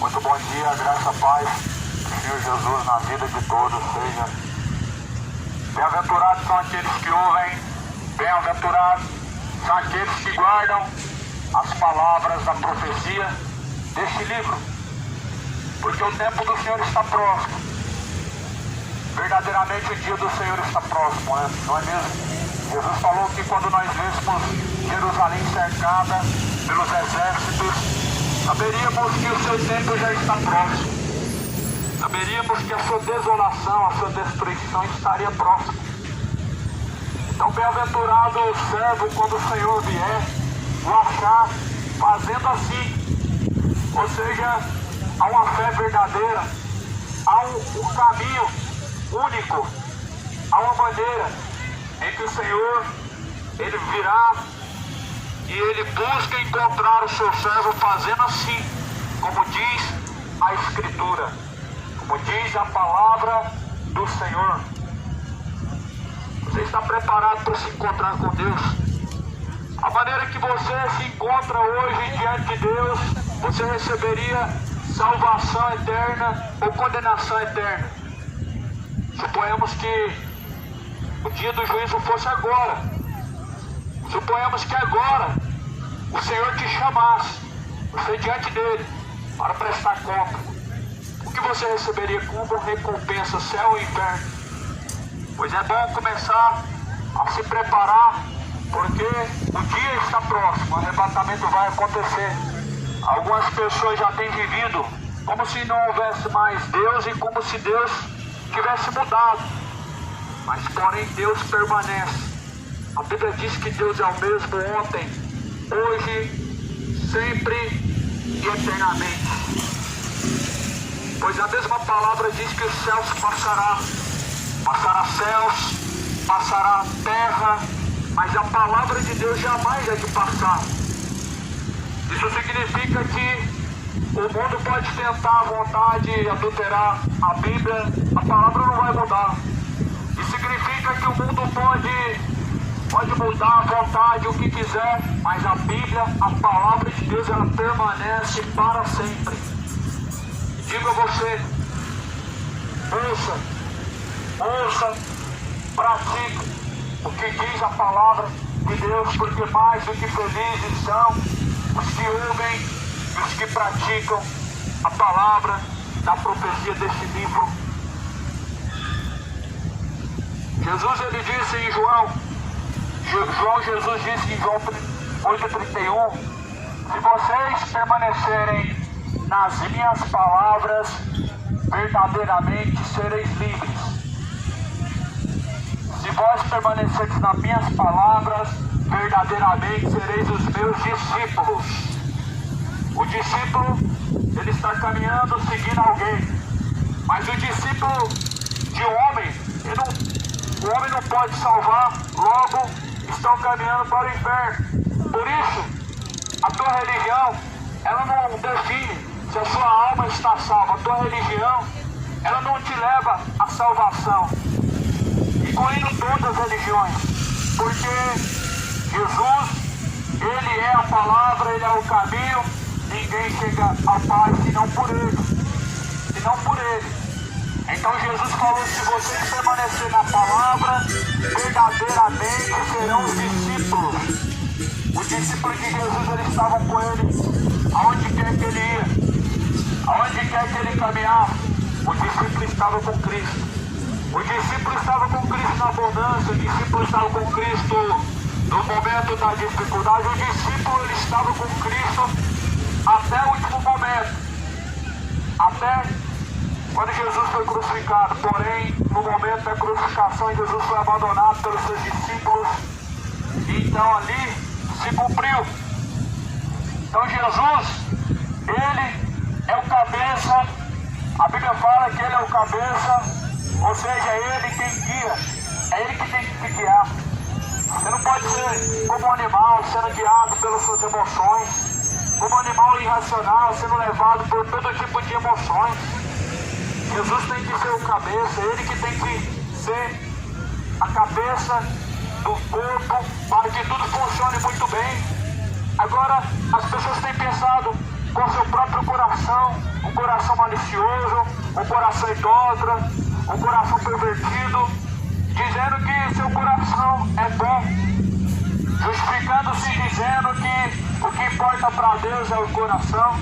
Muito bom dia, graça, paz do Senhor Jesus na vida de todos. Seja bem-aventurados são aqueles que ouvem, bem-aventurados são aqueles que guardam as palavras da profecia deste livro, porque o tempo do Senhor está próximo. Verdadeiramente o dia do Senhor está próximo, não é mesmo? Jesus falou que quando nós vêssemos Jerusalém cercada pelos exércitos, saberíamos que o seu tempo já está próximo. Saberíamos que a sua desolação, a sua destruição estaria próxima. Então, bem-aventurado o servo quando o Senhor vier, o achar fazendo assim. Ou seja, há uma fé verdadeira, há um caminho único, há uma maneira em que o Senhor, Ele virá e Ele busca encontrar o seu servo fazendo assim, como diz a Escritura, como diz a palavra do Senhor. Você está preparado para se encontrar com Deus? A maneira que você se encontra hoje diante de Deus, você receberia salvação eterna ou condenação eterna. Suponhamos que o dia do juízo fosse agora. Suponhamos que agora o Senhor te chamasse, você diante dele, para prestar conta. O que você receberia como recompensa, céu ou inferno? Pois é bom começar a se preparar, porque o dia está próximo, o arrebatamento vai acontecer. Algumas pessoas já têm vivido como se não houvesse mais Deus e como se Deus tivesse mudado. Mas porém Deus permanece. A Bíblia diz que Deus é o mesmo ontem, hoje, sempre e eternamente. Pois a mesma palavra diz que os céus passará céus, passará terra, mas a palavra de Deus jamais é de passar. Isso significa que o mundo pode tentar à vontade adulterar a Bíblia, a palavra não vai mudar. Isso significa que o mundo pode mudar à vontade o que quiser, mas a Bíblia, a palavra de Deus, ela permanece para sempre. Digo a você, ouça, pratique o que diz a palavra de Deus, porque mais do que felizes são os que ouvem e os que praticam a palavra da profecia deste livro. Jesus, ele disse em Jesus disse em João 8,31, se vocês permanecerem nas minhas palavras, verdadeiramente sereis livres. Se vós permanecerdes nas minhas palavras, verdadeiramente sereis os meus discípulos. O discípulo, ele está caminhando seguindo alguém, mas o discípulo de homem, o homem não pode salvar, logo estão caminhando para o inferno. Por isso, a tua religião, ela não define se a sua alma está salva. A tua religião, ela não te leva à salvação, incluindo todas as religiões, porque Jesus, Ele é a palavra, Ele é o caminho, ninguém chega ao Pai senão por Ele. Então Jesus falou, se vocês permanecerem na palavra, verdadeiramente serão os discípulos. Os discípulos de Jesus, eles estavam com Ele, aonde quer que Ele ia, aonde quer que Ele caminhava, o discípulo estava com Cristo. O discípulo estava com Cristo na abundância, o discípulo estava com Cristo no momento da dificuldade, o discípulo ele estava com Cristo até o último momento, até quando Jesus foi crucificado. Porém, no momento da crucificação, Jesus foi abandonado pelos seus discípulos, e então ali se cumpriu. Então Jesus, Ele é o cabeça, a Bíblia fala que Ele é o cabeça, ou seja, é Ele quem guia, é Ele que tem que te guiar. Você não pode ser como um animal, sendo guiado pelas suas emoções, como um animal irracional, sendo levado por todo tipo de emoções. Jesus tem que ser o cabeça, Ele que tem que ser a cabeça do corpo, para que tudo funcione muito bem. Agora, as pessoas têm pensado, com seu próprio coração, um coração malicioso, um coração idólatra, um coração pervertido, dizendo que seu coração é bom, justificando-se dizendo que o que importa para Deus é o coração.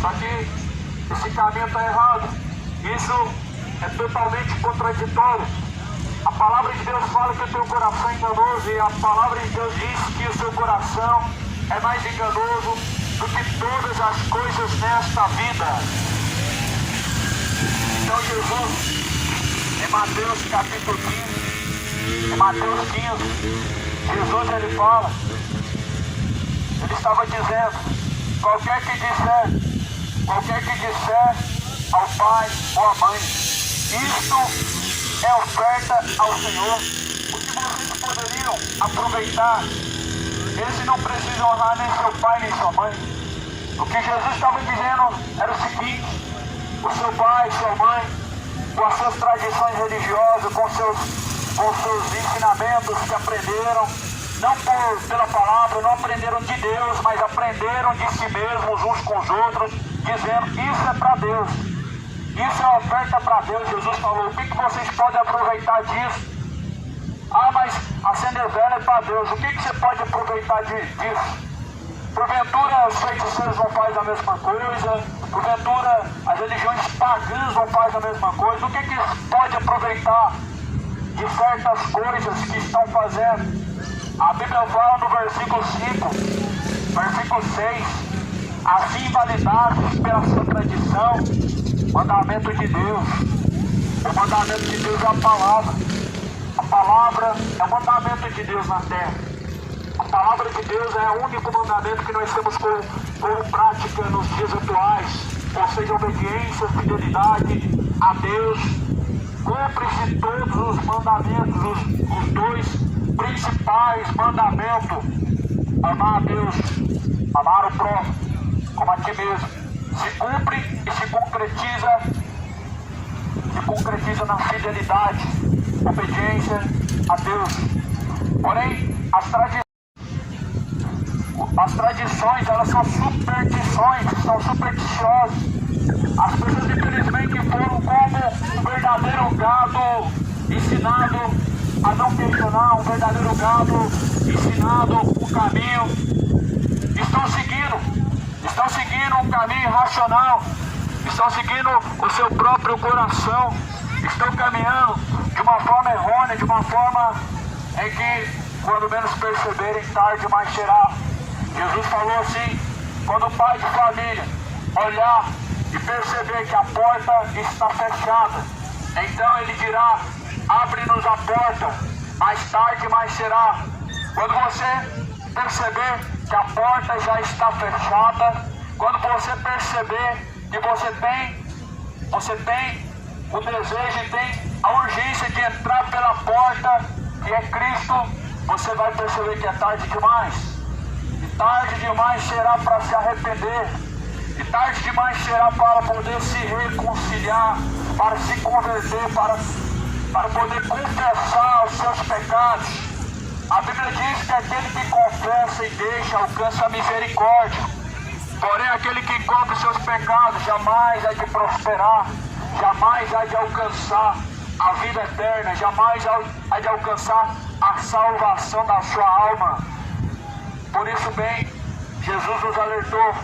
Só que esse caminho está errado. Isso é totalmente contraditório. A palavra de Deus fala que o teu coração é enganoso, e a palavra de Deus diz que o seu coração é mais enganoso do que todas as coisas nesta vida. Então Jesus, em Mateus capítulo 15, Jesus ele fala, ele estava dizendo, qualquer que disser ao pai ou à mãe, isto é oferta ao Senhor, o que vocês poderiam aproveitar, esse não precisa honrar nem seu pai nem sua mãe. O que Jesus estava dizendo era o seguinte: o seu pai, sua mãe, com as suas tradições religiosas, com seus ensinamentos que aprenderam, não pela palavra, não aprenderam de Deus, mas aprenderam de si mesmos uns com os outros, dizendo, isso é para Deus, isso é oferta para Deus. Jesus falou, o que vocês podem aproveitar disso? Ah, mas acender vela é para Deus, o que você pode aproveitar disso? Porventura os feiticeiros não fazem a mesma coisa, porventura as religiões pagãs não fazem a mesma coisa, o que pode aproveitar de certas coisas que estão fazendo? A Bíblia fala no versículo 5, versículo 6, assim invalidados pela sua tradição, mandamento de Deus. O mandamento de Deus é a palavra. A palavra é o mandamento de Deus na terra. A palavra de Deus é o único mandamento que nós temos como prática nos dias atuais. Ou seja, obediência, fidelidade a Deus. Cumpre-se todos os mandamentos, os dois principais mandamentos: amar a Deus, amar o próximo como a ti mesmo. Se cumpre e se concretiza na fidelidade, obediência a Deus. Porém, as tradições, elas são superstições, são supersticiosas. As pessoas, infelizmente, foram como um verdadeiro gado ensinado a não questionar, um verdadeiro gado ensinado o caminho. Estão seguindo um caminho irracional, estão seguindo o seu próprio coração, estão caminhando de uma forma errônea, de uma forma em que, quando menos perceberem, tarde mais será. Jesus falou assim, quando o pai de família olhar e perceber que a porta está fechada, então ele dirá, abre-nos a porta, mais tarde mais será. Quando você perceber que a porta já está fechada, quando você perceber que você tem o desejo e tem a urgência de entrar pela porta, que é Cristo, você vai perceber que é tarde demais. E tarde demais será para se arrepender. E tarde demais será para poder se reconciliar, para se converter, para poder confessar os seus pecados. A Bíblia diz que aquele que confessa e deixa alcança a misericórdia. Porém, aquele que encobre os seus pecados jamais há de prosperar, jamais há de alcançar a vida eterna, jamais há de alcançar a salvação da sua alma. Por isso, bem, Jesus nos alertou.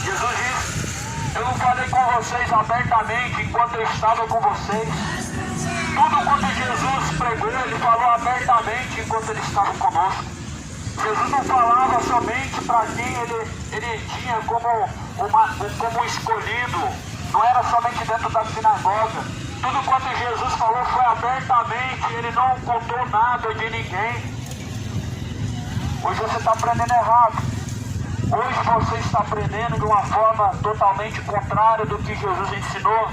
Jesus disse, eu não falei com vocês abertamente enquanto eu estava com vocês. Tudo quanto Jesus pregou, ele falou abertamente enquanto ele estava conosco. Jesus não falava somente para quem ele tinha como escolhido, não era somente dentro da sinagoga. Tudo quanto Jesus falou foi abertamente, ele não contou nada de ninguém. Hoje você está aprendendo errado. Hoje você está aprendendo de uma forma totalmente contrária do que Jesus ensinou.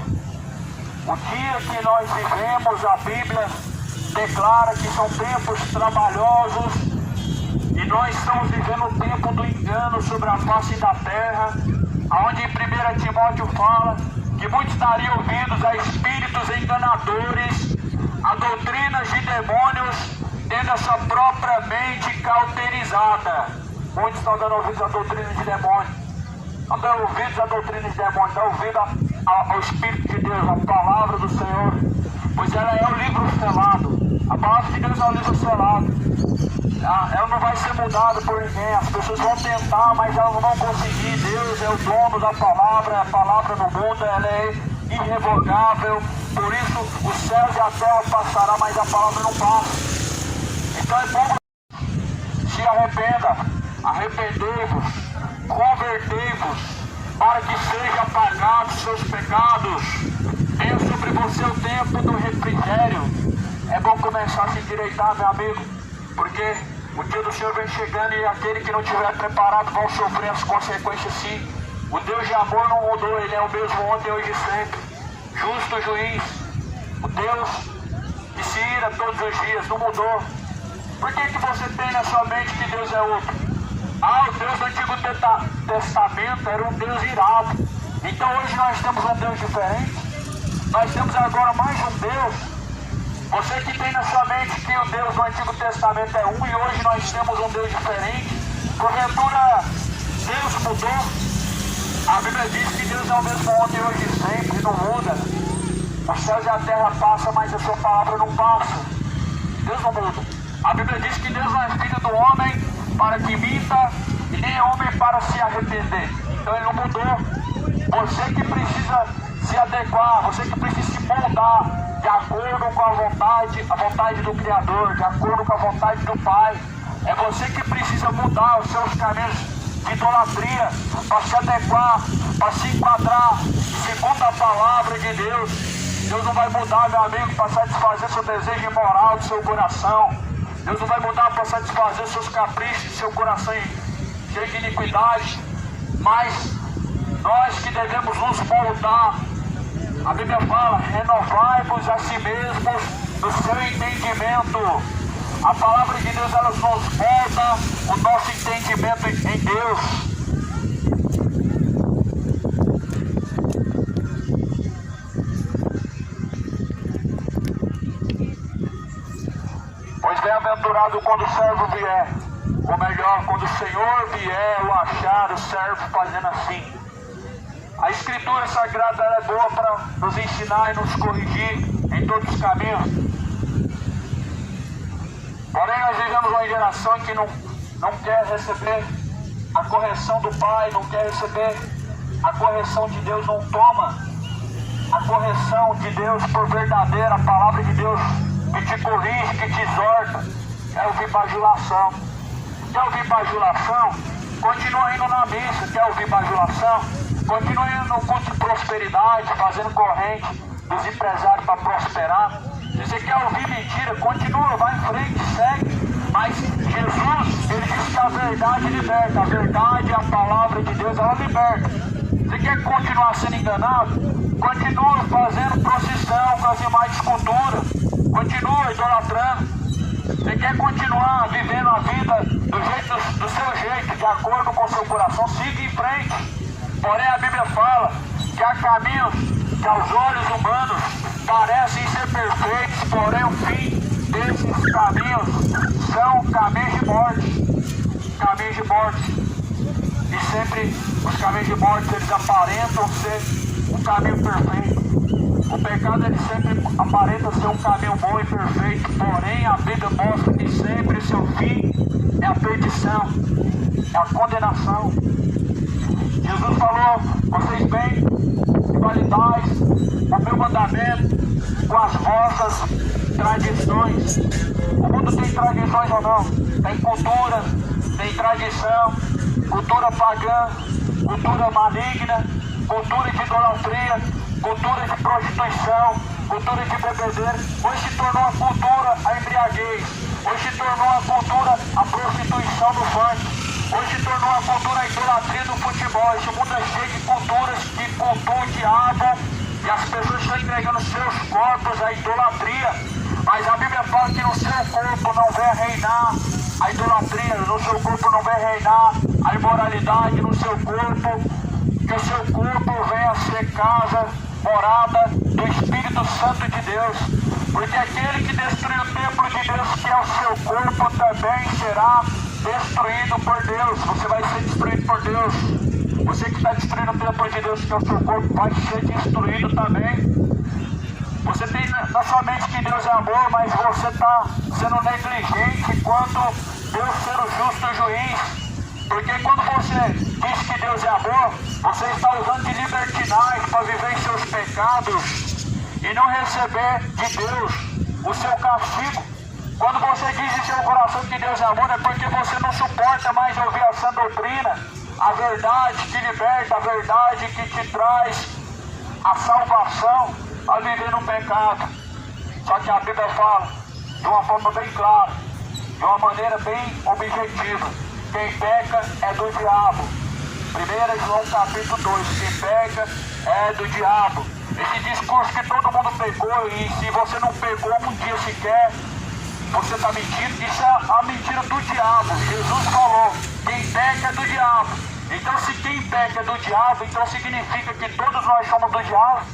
O dia que nós vivemos, a Bíblia declara que são tempos trabalhosos e nós estamos vivendo o tempo do engano sobre a face da terra, onde em 1 Timóteo fala que muitos dariam ouvidos a espíritos enganadores, a doutrinas de demônios tendo essa própria mente cauterizada. Muitos estão dando ouvidos à doutrina de demônio, não dão ouvidos à doutrina de demônio, dão ouvidos ao Espírito de Deus, à palavra do Senhor, pois ela é o livro selado. A palavra de Deus é o livro selado. Ela não vai ser mudada por ninguém. As pessoas vão tentar, mas elas não vão conseguir. Deus é o dono da palavra, a palavra não muda, ela é irrevogável. Por isso os céus e a terra passará, mas a palavra não passa. Então é bom, se arrependa, arrependei-vos, convertei-vos, para que sejam apagados seus pecados. Tenha sobre você o tempo do refrigério. É bom começar a se endireitar, meu amigo, porque o dia do Senhor vem chegando e aquele que não estiver preparado vão sofrer as consequências sim. O Deus de amor não mudou, Ele é o mesmo ontem, hoje e sempre. Justo juiz, o Deus que se ira todos os dias, não mudou. Por que você tem na sua mente que Deus é outro? O Deus do Antigo Testamento era um Deus irado. Então hoje nós temos um Deus diferente. Nós temos agora mais um Deus. Você que tem na sua mente que o Deus do Antigo Testamento é um e hoje nós temos um Deus diferente, porventura Deus mudou? A Bíblia diz que Deus é o mesmo ontem, hoje e sempre, não muda. Os céus e a terra passam, mas a sua palavra não passa. Deus não muda. A Bíblia diz que Deus não é filho do homem para que minta e nem é homem para se arrepender. Então Ele não mudou. Você que precisa se adequar, você que precisa se moldar de acordo com a vontade do Criador, de acordo com a vontade do Pai. É você que precisa mudar os seus caminhos de idolatria, para se adequar, para se enquadrar segundo a palavra de Deus. Deus não vai mudar, meu amigo, para satisfazer seu desejo imoral do seu coração. Deus não vai mudar para satisfazer seus caprichos do seu coração cheio de iniquidade. Mas nós que devemos nos moldar. A Bíblia fala, renovai-vos a si mesmos no seu entendimento. A palavra de Deus, ela nos molda o nosso entendimento em Deus. Pois bem-aventurado quando o servo vier, ou melhor, quando o Senhor vier, o achar o servo fazendo assim. A Escritura Sagrada é boa para nos ensinar e nos corrigir em todos os caminhos. Porém, nós vivemos uma geração que não quer receber a correção do Pai, não quer receber a correção de Deus, não toma a correção de Deus por verdadeira, a palavra de Deus que te corrige, que te exorta. Quer ouvir bajulação? Quer ouvir bajulação? Continua indo na missa. Quer ouvir bajulação? Continue no culto de prosperidade, fazendo corrente dos empresários para prosperar. Se você quer ouvir mentira, continua, vai em frente, segue. Mas Jesus, Ele diz que a verdade liberta. A verdade, a palavra de Deus, ela liberta. Você quer continuar sendo enganado? Continua fazendo procissão com as imagens de escultura. Continua idolatrando. Você quer continuar vivendo a vida do seu jeito, de acordo com o seu coração? Siga em frente. Porém a Bíblia fala que há caminhos que aos olhos humanos parecem ser perfeitos, porém o fim desses caminhos são caminhos de morte. Caminhos de morte. E sempre os caminhos de morte, eles aparentam ser um caminho perfeito. O pecado, ele sempre aparenta ser um caminho bom e perfeito, porém a Bíblia mostra que sempre seu fim é a perdição, é a condenação. Jesus falou, vocês vêm e validais o meu mandamento com as vossas tradições. O mundo tem tradições ou não? Tem cultura, tem tradição, cultura pagã, cultura maligna, cultura de idolatria, cultura de prostituição, cultura de bebedeira. Hoje se tornou a cultura a embriaguez. Hoje se tornou a cultura a prostituição do funk. Hoje se tornou a cultura a idolatria do futebol. Esse mundo é cheio de culturas que cultuam o diabo e as pessoas estão entregando seus corpos à idolatria. Mas a Bíblia fala que no seu corpo não vai reinar a idolatria, no seu corpo não vai reinar a imoralidade, no seu corpo, que o seu corpo venha a ser casa, morada do Espírito Santo de Deus. Porque aquele que destruiu o templo de Deus, que é o seu corpo, também será destruído por Deus. Você vai ser destruído por Deus. Você que está destruindo o templo de Deus, que é o seu corpo, vai ser destruído também. Você tem na sua mente que Deus é amor, mas você está sendo negligente quanto Deus ser o justo juiz. Porque quando você diz que Deus é amor, você está usando de libertinagem para viver em seus pecados e não receber de Deus o seu castigo. Quando você diz em seu coração que Deus é amor, é porque você não suporta mais ouvir a sã doutrina, a verdade que liberta, a verdade que te traz a salvação, a viver no pecado. Só que a Bíblia fala de uma forma bem clara, de uma maneira bem objetiva: quem peca é do diabo. 1 João capítulo 2, quem peca é do diabo. Esse discurso que todo mundo pegou, e se você não pegou um dia sequer, você está mentindo. Isso é a mentira do diabo. Jesus falou, quem peca é do diabo. Então se quem peca é do diabo, então significa que todos nós somos do diabo.